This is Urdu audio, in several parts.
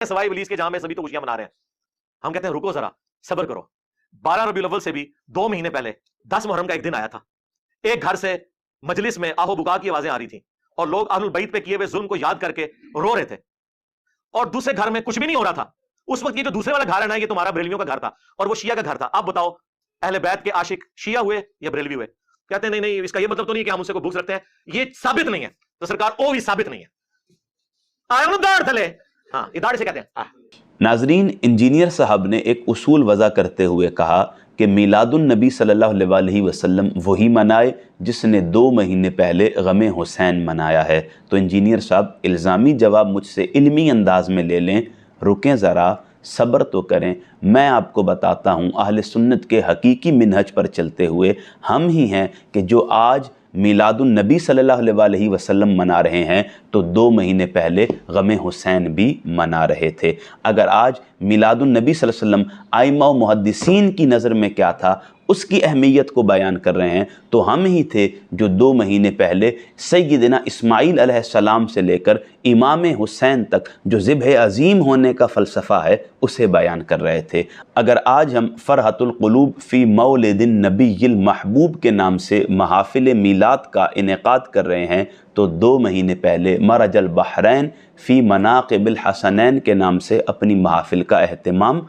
سوائے ابلیس کے جہاں میں سبھی تو خوشیاں منا رہے ہیں. ہم کہتے ہیں رکو ذرا صبر کرو. 12 ربیع الاول سے بھی 2 مہینے پہلے 10 محرم کا ایک دن آیا تھا. ایک گھر سے مجلس میں آہو بکا کی آوازیں آ رہی تھیں اور لوگ اہل البیت پہ کیے ہوئے ظلم کو یاد کر کے رو رہے تھے. اور دوسرے گھر میں کچھ بھی نہیں ہو رہا تھا. اس وقت یہ جو دوسرے والا گھر ہے نا، یہ تمہارا بریلویوں کا گھر تھا اور وہ شیعہ کا گھر تھا. اب بتاؤ اہل بیت کے عاشق شیعہ ہوئے یا بریلوی ہوئے؟ کہتے ہیں نہیں اس کا یہ مطلب تو نہیں کہ ہم اس سے کوئی بغض رکھتے ہیں. یہ ثابت نہیں ہے. تو سرکار او بھی ثابت نہیں ہے. داڑھ تھلے ہاں یہ داڑھ سے کہتے ہیں. ناظرین، انجینئر صاحب نے ایک اصول وضع کرتے ہوئے کہا کہ میلاد النبی صلی اللہ علیہ وسلم وہی منائے جس نے 2 مہینے پہلے غم حسین منایا ہے. تو انجینئر صاحب الزامی جواب مجھ سے علمی انداز میں لے لیں. رکیں ذرا، صبر تو کریں. میں آپ کو بتاتا ہوں اہل سنت کے حقیقی منہج پر چلتے ہوئے ہم ہی ہیں کہ جو آج میلاد النبی صلی اللہ علیہ وسلم منا رہے ہیں تو 2 مہینے پہلے غم حسین بھی منا رہے تھے. اگر آج میلاد النبی صلی اللہ علیہ وسلم ائمہ و محدثین کی نظر میں کیا تھا اس کی اہمیت کو بیان کر رہے ہیں تو ہم ہی تھے جو 2 مہینے پہلے سیدنا اسماعیل علیہ السلام سے لے کر امام حسین تک جو ذبح عظیم ہونے کا فلسفہ ہے اسے بیان کر رہے تھے. اگر آج ہم فرحت القلوب فی مولد النبی المحبوب کے نام سے محافل میلاد کا انعقاد کر رہے ہیں تو 2 مہینے پہلے مرج البحرین فی مناقب الحسنین کے نام سے اپنی محافل کا اہتمام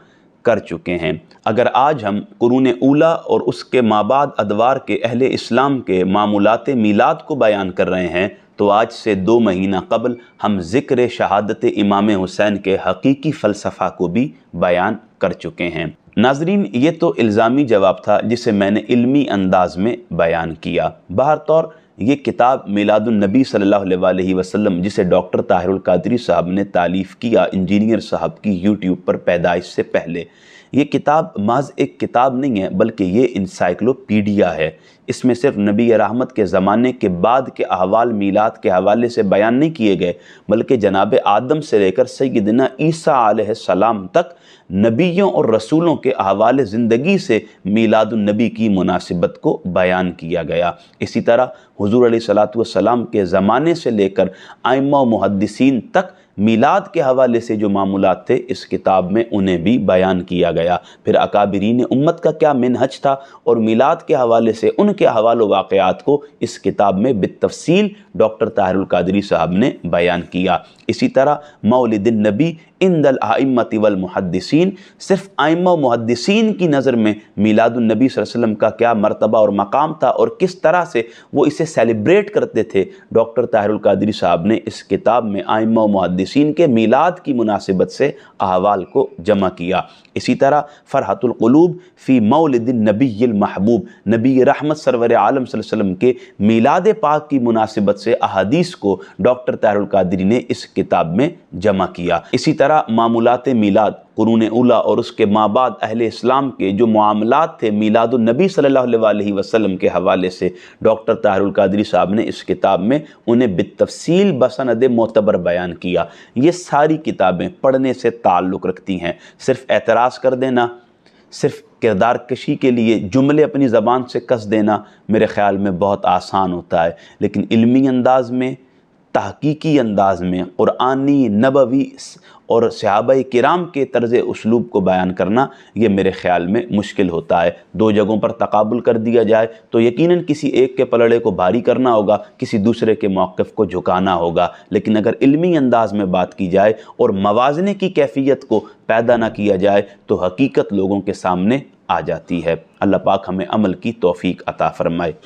کر چکے ہیں. اگر آج ہم قرون اولا اور اس کے مابعد ادوار کے اہل اسلام کے معمولات میلاد کو بیان کر رہے ہیں تو آج سے 2 مہینہ قبل ہم ذکر شہادت امام حسین کے حقیقی فلسفہ کو بھی بیان کر چکے ہیں. ناظرین، یہ تو الزامی جواب تھا جسے میں نے علمی انداز میں بیان کیا. بہرطور یہ کتاب میلاد النبی صلی اللہ علیہ وسلم جسے ڈاکٹر طاہر القادری صاحب نے تالیف کیا انجینئر صاحب کی یوٹیوب پر پیدائش سے پہلے، یہ کتاب محض ایک کتاب نہیں ہے بلکہ یہ انسائکلوپیڈیا ہے. اس میں صرف نبی رحمت کے زمانے کے بعد کے احوال میلاد کے حوالے سے بیان نہیں کیے گئے بلکہ جناب آدم سے لے کر سیدنا عیسیٰ علیہ السلام تک نبیوں اور رسولوں کے احوال زندگی سے میلاد النبی کی مناسبت کو بیان کیا گیا. اسی طرح حضور علیہ السلام کے زمانے سے لے کر ائمہ و محدثین تک میلاد کے حوالے سے جو معمولات تھے اس کتاب میں انہیں بھی بیان کیا گیا. پھر اکابرین امت کا کیا منہج تھا اور میلاد کے حوالے سے ان کے حوال و واقعات کو اس کتاب میں بالتفصیل ڈاکٹر طاہر القادری صاحب نے بیان کیا. اسی طرح مولد النبی عند الائمۃ والمحدثین، صرف ائمہ و محدثین کی نظر میں میلاد النبی صلی اللہ علیہ وسلم کا کیا مرتبہ اور مقام تھا اور کس طرح سے وہ اسے سیلیبریٹ کرتے تھے، ڈاکٹر طاہر القادری صاحب نے اس کتاب میں ائمہ و محدثین کے میلاد کی مناسبت سے احوال کو جمع کیا. اسی طرح فرحت القلوب فی مولد النبی المحبوب، نبی رحمت سرور عالم صلی اللہ علیہ وسلم کے میلاد پاک کی مناسبت سے احادیث کو ڈاکٹر طاہر القادری نے اس کتاب میں جمع کیا. اسی طرح معمولات میلاد قرون اولا اور اس کے مابعد اہل اسلام کے جو معاملات تھے میلاد النبی صلی اللہ علیہ وسلم کے حوالے سے ڈاکٹر طاہر القادری صاحب نے اس کتاب میں انہیں بالتفصیل بسند معتبر بیان کیا. یہ ساری کتابیں پڑھنے سے تعلق رکھتی ہیں. صرف اعتراض کر دینا، صرف کردار کشی کے لیے جملے اپنی زبان سے کس دینا میرے خیال میں بہت آسان ہوتا ہے، لیکن علمی انداز میں، تحقیقی انداز میں، قرآنی، نبوی اور صحابہ کرام کے طرز اسلوب کو بیان کرنا یہ میرے خیال میں مشکل ہوتا ہے. 2 جگہوں پر تقابل کر دیا جائے تو یقیناً کسی ایک کے پلڑے کو بھاری کرنا ہوگا، کسی دوسرے کے موقف کو جھکانا ہوگا. لیکن اگر علمی انداز میں بات کی جائے اور موازنے کی کیفیت کو پیدا نہ کیا جائے تو حقیقت لوگوں کے سامنے آ جاتی ہے. اللہ پاک ہمیں عمل کی توفیق عطا فرمائے.